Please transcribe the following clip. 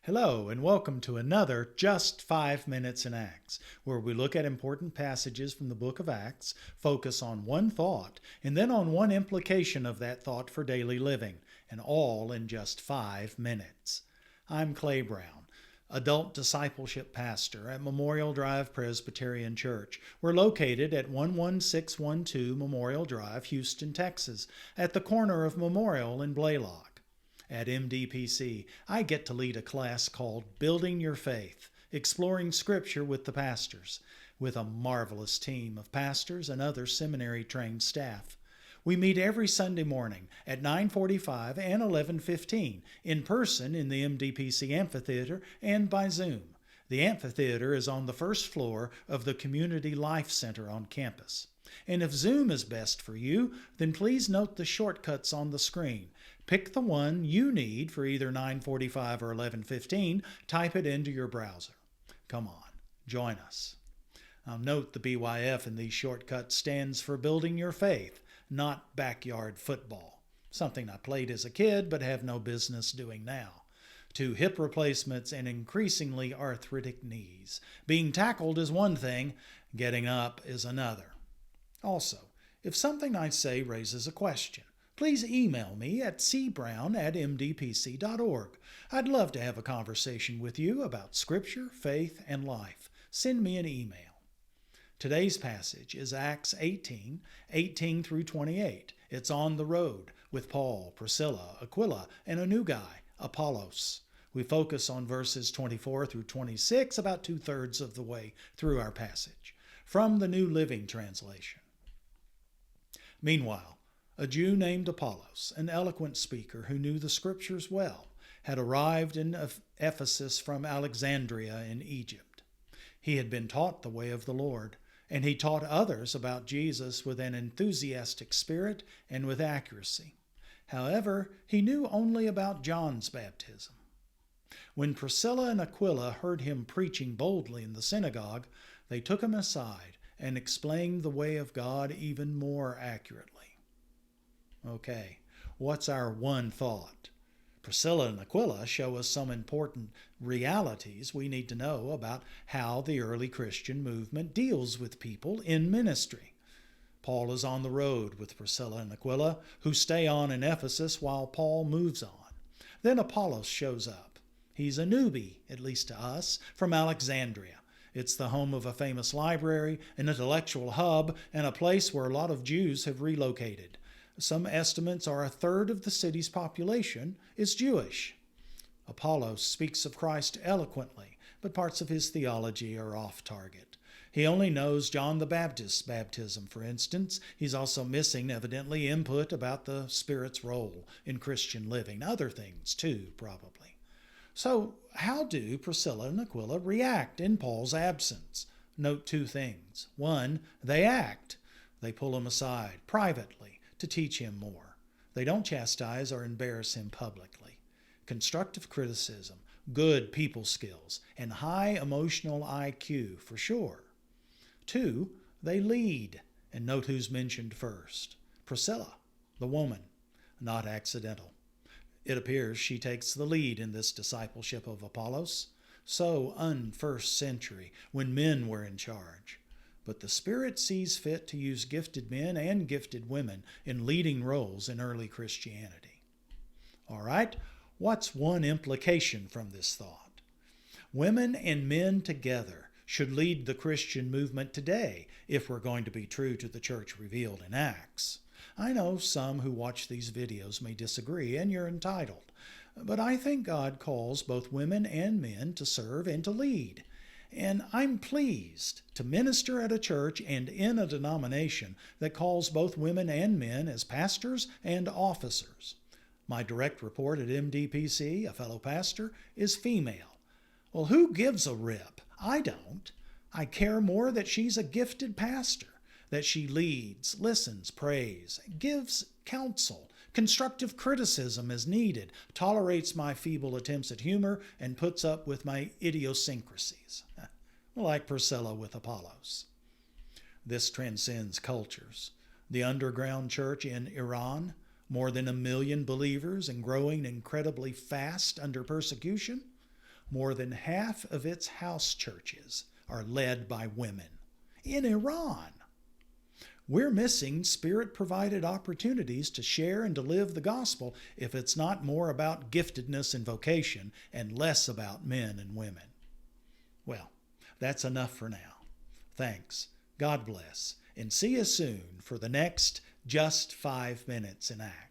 Hello, and welcome to another Just 5 Minutes in Acts, where we look at important passages from the book of Acts, focus on one thought, and then on one implication of that thought for daily living, and all in just 5 minutes. I'm Clay Brown, adult discipleship pastor at Memorial Drive Presbyterian Church. We're located at 11612 Memorial Drive, Houston, Texas, at the corner of Memorial and Blaylock. At MDPC, I get to lead a class called Building Your Faith, Exploring Scripture with the Pastors, with a marvelous team of pastors and other seminary-trained staff. We meet every Sunday morning at 9:45 and 11:15 in person in the MDPC Amphitheater and by Zoom. The amphitheater is on the first floor of the Community Life Center on campus. And if Zoom is best for you, then please note the shortcuts on the screen. Pick the one you need for either 9:45 or 11:15. Type it into your browser. Come on, join us. Now note the BYF in these shortcuts stands for Building Your Faith, not backyard football, something I played as a kid but have no business doing now. To hip replacements and increasingly arthritic knees. Being tackled is one thing, getting up is another. Also, if something I say raises a question, please email me at cbrown@mdpc.org. I'd love to have a conversation with you about Scripture, faith, and life. Send me an email. Today's passage is Acts 18 through 28. It's on the road with Paul, Priscilla, Aquila, and a new guy, Apollos. We focus on verses 24 through 26, about 2/3 of the way through our passage, from the New Living Translation. Meanwhile, a Jew named Apollos, an eloquent speaker who knew the Scriptures well, had arrived in Ephesus from Alexandria in Egypt. He had been taught the way of the Lord, and he taught others about Jesus with an enthusiastic spirit and with accuracy. However, he knew only about John's baptism. When Priscilla and Aquila heard him preaching boldly in the synagogue, they took him aside and explained the way of God even more accurately. Okay, what's our one thought? Priscilla and Aquila show us some important realities we need to know about how the early Christian movement deals with people in ministry. Paul is on the road with Priscilla and Aquila, who stay on in Ephesus while Paul moves on. Then Apollos shows up. He's a newbie, at least to us, from Alexandria. It's the home of a famous library, an intellectual hub, and a place where a lot of Jews have relocated. Some estimates are 1/3 of the city's population is Jewish. Apollos speaks of Christ eloquently, but parts of his theology are off target. He only knows John the Baptist's baptism, for instance. He's also missing, evidently, input about the Spirit's role in Christian living. Other things, too, probably. So, how do Priscilla and Aquila react in Paul's absence? Note 2 things. 1, they act. They pull him aside privately to teach him more. They don't chastise or embarrass him publicly. Constructive criticism, good people skills, and high emotional IQ for sure. 2, they lead. And note who's mentioned first. Priscilla, the woman, not accidental. It appears she takes the lead in this discipleship of Apollos. So un-first century, when men were in charge. But the Spirit sees fit to use gifted men and gifted women in leading roles in early Christianity. All right, what's one implication from this thought? Women and men together should lead the Christian movement today if we're going to be true to the church revealed in Acts. I know some who watch these videos may disagree, and you're entitled. But I think God calls both women and men to serve and to lead. And I'm pleased to minister at a church and in a denomination that calls both women and men as pastors and officers. My direct report at MDPC, a fellow pastor, is female. Well, who gives a rip? I don't. I care more that she's a gifted pastor, that she leads, listens, prays, gives counsel, constructive criticism as needed, tolerates my feeble attempts at humor, and puts up with my idiosyncrasies, like Priscilla with Apollos. This transcends cultures. The underground church in Iran, more than 1 million believers and growing incredibly fast under persecution. more than half of its house churches are led by women. In Iran, we're missing Spirit-provided opportunities to share and to live the gospel if it's not more about giftedness and vocation and less about men and women. Well, that's enough for now. Thanks. God bless. And see you soon for the next Just 5 Minutes in Acts.